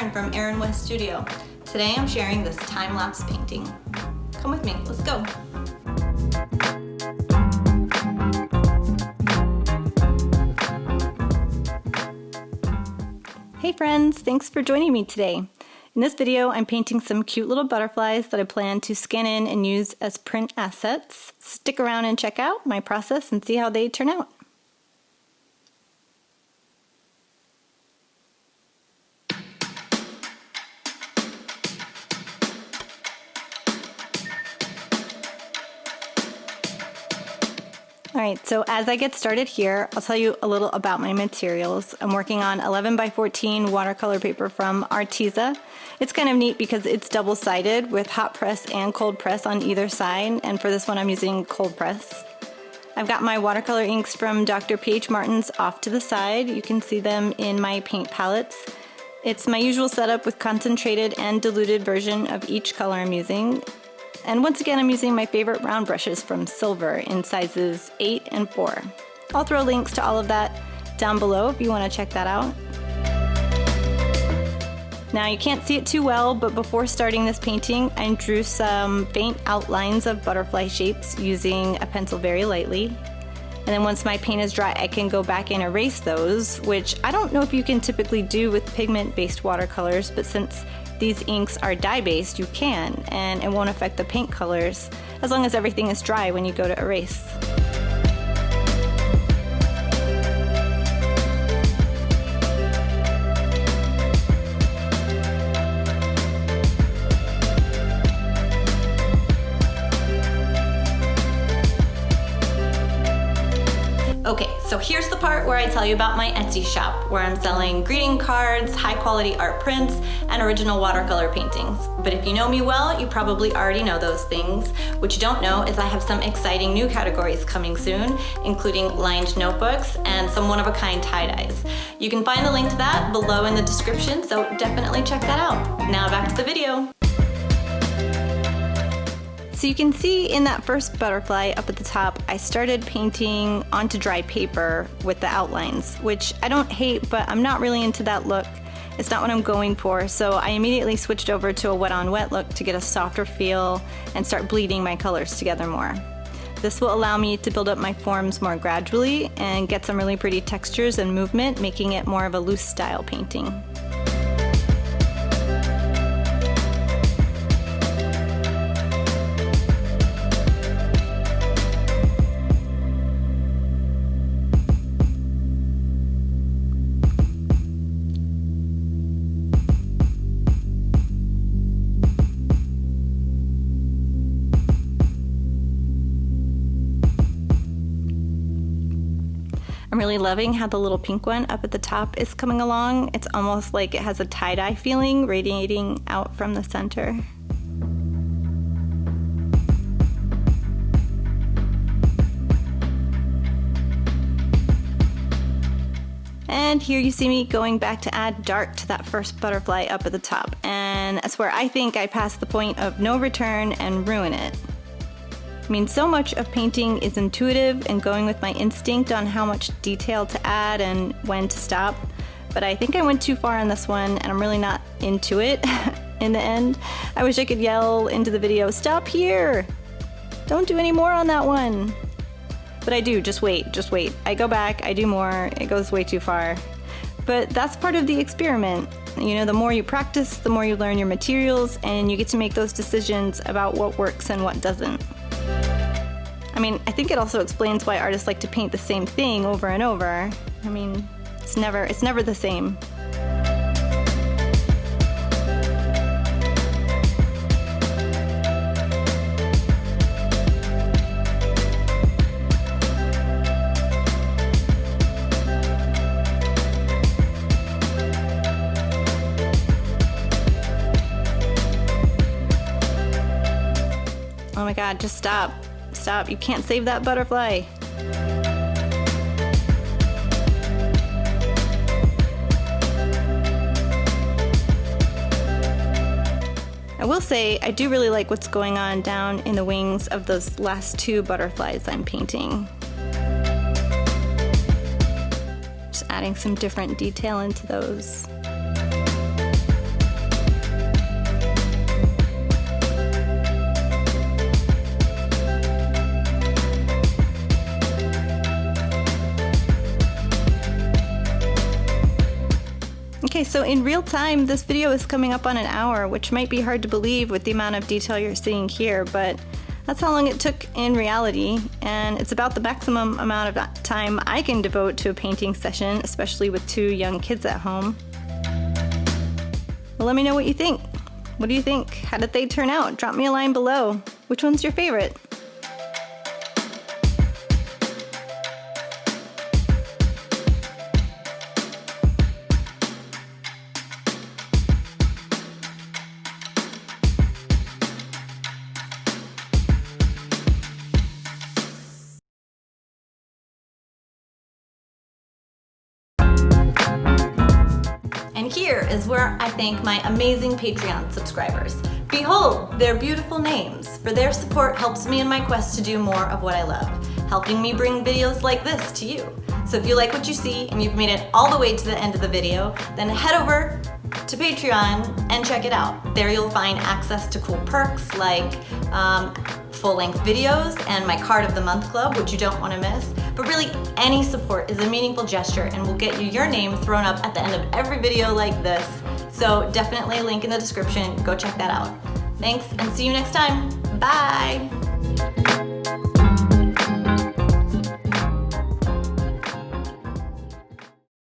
Aaryn from Aaryn West Studio. Today I'm sharing this time-lapse painting. Come with me, let's go. Hey friends, thanks for joining me today. In this video, I'm painting some cute little butterflies that I plan to scan in and use as print assets. Stick around and check out my process and see how they turn out. Alright, so as I get started here, I'll tell you a little about my materials. I'm working on 11 by 14 watercolor paper from Arteza. It's kind of neat because it's double-sided with hot press and cold press on either side, and for this one I'm using cold press. I've got my watercolor inks from Dr. P.H. Martin's off to the side. You can see them in my paint palettes. It's my usual setup with concentrated and diluted version of each color I'm using. And once again, I'm using my favorite round brushes from Silver in sizes 8 and 4. I'll throw links to all of that down below if you want to check that out. Now you can't see it too well, but before starting this painting, I drew some faint outlines of butterfly shapes using a pencil very lightly. And then once my paint is dry, I can go back and erase those, which I don't know if you can typically do with pigment-based watercolors, but since these inks are dye-based, you can, and it won't affect the paint colors as long as everything is dry when you go to erase. Okay, so here's the part where I tell you about my Etsy shop, where I'm selling greeting cards, high quality art prints, and original watercolor paintings. But if you know me well, you probably already know those things. What you don't know is I have some exciting new categories coming soon, including lined notebooks and some one-of-a-kind tie-dyes. You can find the link to that below in the description, so definitely check that out. Now back to the video. So you can see in that first butterfly up at the top, I started painting onto dry paper with the outlines, which I don't hate, but I'm not really into that look. It's not what I'm going for, so I immediately switched over to a wet on wet look to get a softer feel and start bleeding my colors together more. This will allow me to build up my forms more gradually and get some really pretty textures and movement, making it more of a loose style painting. I'm really loving how the little pink one up at the top is coming along. It's almost like it has a tie-dye feeling radiating out from the center. And here you see me going back to add dark to that first butterfly up at the top. And that's where I think I passed the point of no return and ruin it. I mean, so much of painting is intuitive and going with my instinct on how much detail to add and when to stop, but I think I went too far on this one and I'm really not into it in the end. I wish I could yell into the video, "Stop here! Don't do any more on that one!" But I do, just wait. I go back, I do more, it goes way too far. But that's part of the experiment. You know, the more you practice, the more you learn your materials and you get to make those decisions about what works and what doesn't. I mean, I think it also explains why artists like to paint the same thing over and over. I mean, it's never the same. Oh my God, just stop. Stop, you can't save that butterfly. I will say, I do really like what's going on down in the wings of those last two butterflies I'm painting. Just adding some different detail into those. Okay, so in real time, this video is coming up on an hour, which might be hard to believe with the amount of detail you're seeing here, but that's how long it took in reality, and it's about the maximum amount of time I can devote to a painting session, especially with 2 young kids at home. Well, let me know what you think. What do you think? How did they turn out? Drop me a line below. Which one's your favorite? And here is where I thank my amazing Patreon subscribers. Behold their beautiful names, for their support helps me in my quest to do more of what I love, helping me bring videos like this to you. So if you like what you see and you've made it all the way to the end of the video, then head over to Patreon and check it out. There you'll find access to cool perks like full-length videos and my Card of the Month Club, which you don't want to miss. But really, any support is a meaningful gesture and will get you your name thrown up at the end of every video like this. So definitely link in the description, go check that out. Thanks and see you next time. Bye!